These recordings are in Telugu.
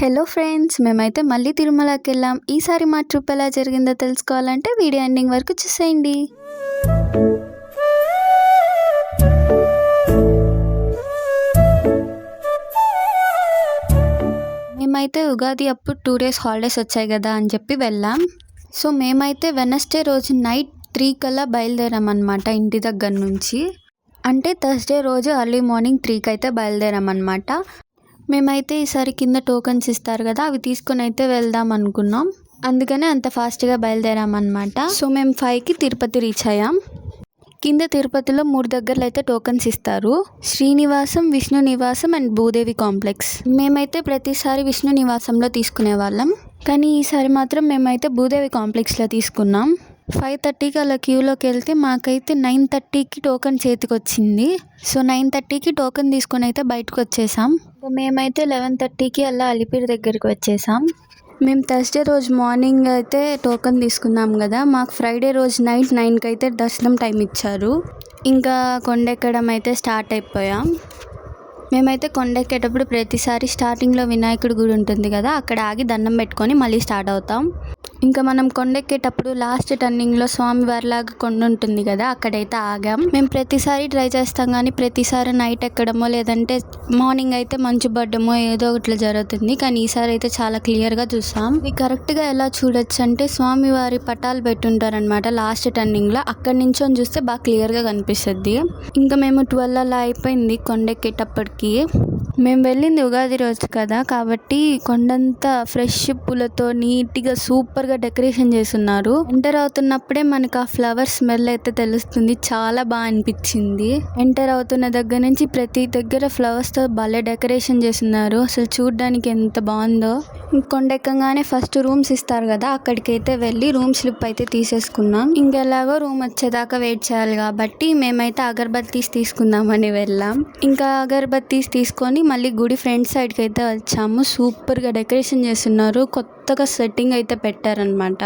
హలో ఫ్రెండ్స్, మేమైతే మళ్ళీ తిరుమలకి వెళ్ళాం. ఈసారి మా ట్రిప్ ఎలా జరిగిందో తెలుసుకోవాలంటే వీడియో ఎండింగ్ వరకు చూసేయండి. మేమైతే ఉగాది అప్పుడు 2 days హాలిడేస్ వచ్చాయి కదా అని చెప్పి వెళ్ళాం. సో మేమైతే వెనస్డే రోజు నైట్ 3 కల్లా బయలుదేరామన్నమాట ఇంటి దగ్గర నుంచి. అంటే థర్స్డే రోజు ఎర్లీ మార్నింగ్ 3కి అయితే బయలుదేరామన్నమాట. మేమైతే ఈసారి కింద టోకన్స్ ఇస్తారు కదా, అవి తీసుకొని అయితే వెళ్దాం అనుకున్నాం. అందుకనే అంత ఫాస్ట్గా బయలుదేరామన్నమాట. సో మేము 5కి తిరుపతి రీచ్ అయ్యాం. కింద తిరుపతిలో 3 దగ్గరలో అయితే టోకన్స్ ఇస్తారు. శ్రీనివాసం, విష్ణు నివాసం అండ్ భూదేవి కాంప్లెక్స్. మేమైతే ప్రతిసారి విష్ణు నివాసంలో తీసుకునే వాళ్ళం, కానీ ఈసారి మాత్రం మేమైతే భూదేవి కాంప్లెక్స్లో తీసుకున్నాం. 5:30కి అలా క్యూలోకి వెళ్తే మాకైతే 9:30కి టోకెన్ చేతికి వచ్చింది. సో 9:30కి టోకెన్ తీసుకొని అయితే బయటకు వచ్చేసాం. మేమైతే 11:30కి అలా అలిపిరి దగ్గరికి వచ్చేసాం. మేము థర్స్డే రోజు మార్నింగ్ అయితే టోకెన్ తీసుకున్నాం కదా, మాకు ఫ్రైడే రోజు నైట్ 9కి అయితే దర్శనం టైం ఇచ్చారు. ఇంకా కొండెక్కడం అయితే స్టార్ట్ అయిపోయాం. మేమైతే కొండెక్కేటప్పుడు ప్రతిసారి స్టార్టింగ్లో వినాయకుడి గుడి ఉంటుంది కదా, అక్కడ ఆగి దండం పెట్టుకొని మళ్ళీ స్టార్ట్ అవుతాం. ఇంకా మనం కొండెక్కేటప్పుడు లాస్ట్ టర్నింగ్లో స్వామివారిలాగా కొండ ఉంటుంది కదా, అక్కడైతే ఆగాం. మేము ప్రతిసారి ట్రై చేస్తాం, కానీ ప్రతిసారి నైట్ ఎక్కడమో లేదంటే మార్నింగ్ అయితే మంచు పడ్డమో ఏదో ఒకటి జరుగుతుంది. కానీ ఈసారి అయితే చాలా క్లియర్గా చూసాం. ఇవి కరెక్ట్గా ఎలా చూడొచ్చు అంటే స్వామివారి పటాలు పెట్టుంటారనమాట లాస్ట్ టర్నింగ్లో, అక్కడి నుంచొని చూస్తే బాగా క్లియర్గా కనిపిస్తుంది. ఇంకా మేము 12 అలా అయిపోయింది కొండెక్కేటప్పటికి. మేము వెళ్ళింది ఉగాది రోజు కదా, కాబట్టి కొండంతా ఫ్రెష్ పూలతో నీట్గా సూపర్గా డెకరేషన్ చేస్తున్నారు. ఎంటర్ అవుతున్నప్పుడే మనకు ఆ ఫ్లవర్ స్మెల్ అయితే తెలుస్తుంది. చాలా బాగా అనిపించింది. ఎంటర్ అవుతున్న దగ్గర నుంచి ప్రతి దగ్గర ఫ్లవర్స్తో భలే డెకరేషన్ చేస్తున్నారు. అసలు చూడడానికి ఎంత బాగుందో. కొండెక్కగానే ఫస్ట్ రూమ్స్ ఇస్తారు కదా, అక్కడికైతే వెళ్ళి రూమ్ స్లిప్ అయితే తీసేసుకున్నాం. ఇంకెలాగో రూమ్ వచ్చేదాకా వెయిట్ చేయాలి కాబట్టి మేమైతే అగరబత్తీస్ తీసుకుందామని వెళ్ళాం. ఇంకా అగరబత్తీస్ తీసుకొని మళ్ళీ గుడి ఫ్రంట్ సైడ్కి అయితే వచ్చాము. సూపర్గా డెకరేషన్ చేస్తున్నారు. కొత్తగా సెట్టింగ్ అయితే పెట్టారనమాట.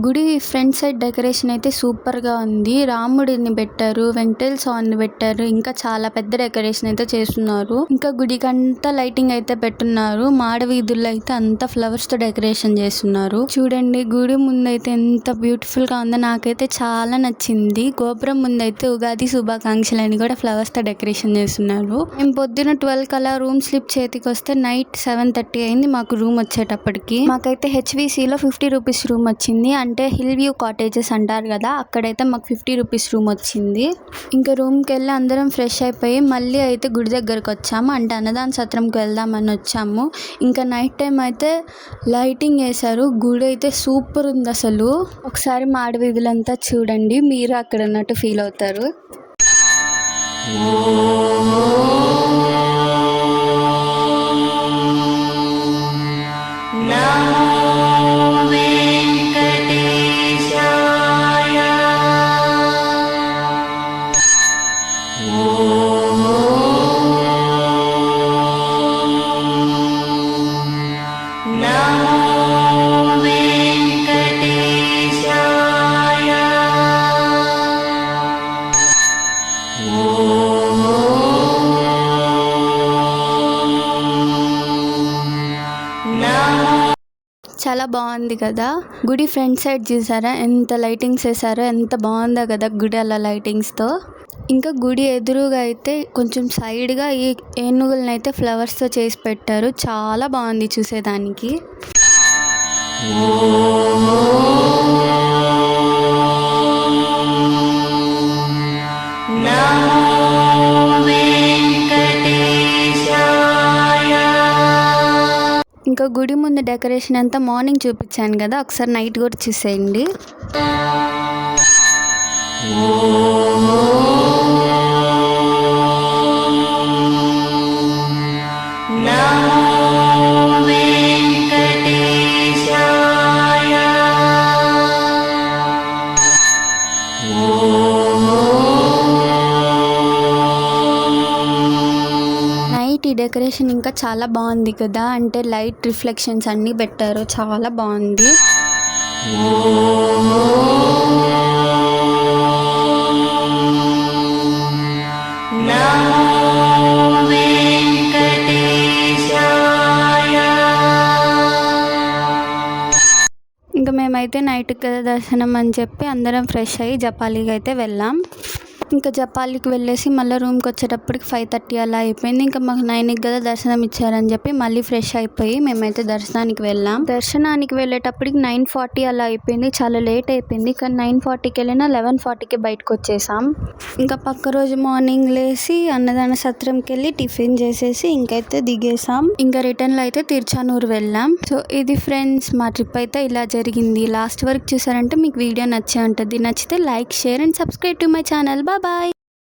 గుడి ఫ్రంట్ సైడ్ డెకరేషన్ అయితే సూపర్గా ఉంది. రాముడిని పెట్టారు, వెంకటేశ్వర స్వామిని పెట్టారు, ఇంకా చాలా పెద్ద డెకరేషన్ అయితే చేస్తున్నారు. ఇంకా గుడికంతా లైటింగ్ అయితే పెట్టున్నారు. మాడ వీధుల్లో అయితే అంతా ఫ్లవర్స్తో డెకరేషన్ చేస్తున్నారు. చూడండి గుడి ముందైతే ఎంత బ్యూటిఫుల్గా ఉందో, నాకైతే చాలా నచ్చింది. గోపురం ముందైతే ఉగాది శుభాకాంక్షలు అని కూడా ఫ్లవర్స్తో డెకరేషన్ చేస్తున్నారు. మేము పొద్దున 12 కల్లా రూమ్ స్లిప్ చేతికి వస్తే నైట్ 7:30 అయింది మాకు రూమ్ వచ్చేటప్పటికి. మాకైతే హెచ్విసిలో 50 రూపీస్ రూమ్ వచ్చింది. అంటే హిల్ వ్యూ కాటేజెస్ అంటారు కదా, అక్కడైతే మాకు 50 రూపీస్ రూమ్ వచ్చింది. ఇంకా రూమ్కి వెళ్ళి అందరం ఫ్రెష్ అయిపోయి మళ్ళీ అయితే గుడి దగ్గరకు వచ్చాము. అంటే అన్నదాన సత్రంకి వెళ్దామని వచ్చాము. ఇంకా నైట్ టైం అయితే లైటింగ్ వేశారు. గుడి అయితే సూపర్ ఉంది అసలు. ఒకసారి మాడ వీధులంతా చూడండి, మీరు అక్కడ ఉన్నట్టు ఫీల్ అవుతారు. చాలా బాగుంది కదా గుడి ఫ్రంట్ సైడ్. చూసారా ఎంత లైటింగ్స్ వేసారో, ఎంత బాగుందో కదా గుడి అలా లైటింగ్స్తో. ఇంకా గుడి ఎదురుగా అయితే కొంచెం సైడ్గా ఈ ఏనుగులను అయితే ఫ్లవర్స్తో చేసి పెట్టారు. చాలా బాగుంది చూసేదానికి. ఇంకా గుడి ముందు డెకరేషన్ అంతా మార్నింగ్ చూపించాను కదా, ఒకసారి నైట్ కూడా చూసేయండి. ఈ డెకరేషన్ ఇంకా చాలా బాగుంది కదా, అంటే లైట్ రిఫ్లెక్షన్స్ అన్నీ పెట్టారు. చాలా బాగుంది. నమో వెంకటేశాయ. మేమైతే నైట్కి కదా దర్శనం అని చెప్పి అందరం ఫ్రెష్ అయ్యి జపాలికి అయితే వెళ్ళాం. ఇంకా జపాలికి వెళ్ళేసి మళ్ళీ రూమ్కి వచ్చేటప్పటికి 5:30 అలా అయిపోయింది. ఇంకా మాకు 9కి కదా దర్శనం ఇచ్చారని చెప్పి మళ్ళీ ఫ్రెష్ అయిపోయి మేమైతే దర్శనానికి వెళ్ళాం. దర్శనానికి వెళ్ళేటప్పటికి 9:40 అలా అయిపోయింది. చాలా లేట్ అయిపోయింది. కానీ 9:40కి వెళ్ళినా 11:40కి బయటకు వచ్చేసాం. ఇంకా పక్క రోజు మార్నింగ్ లేసి అన్నదాన సత్రంకి వెళ్ళి టిఫిన్ చేసేసి ఇంకైతే దిగేసాం. ఇంకా రిటర్న్లో అయితే తిరుచానూరు వెళ్ళాం. సో ఇది ఫ్రెండ్స్ మా ట్రిప్ అయితే ఇలా జరిగింది. లాస్ట్ వరకు చూసారంటే మీకు వీడియో నచ్చే ఉంటుంది. నచ్చితే like, share and subscribe to my channel. Bye.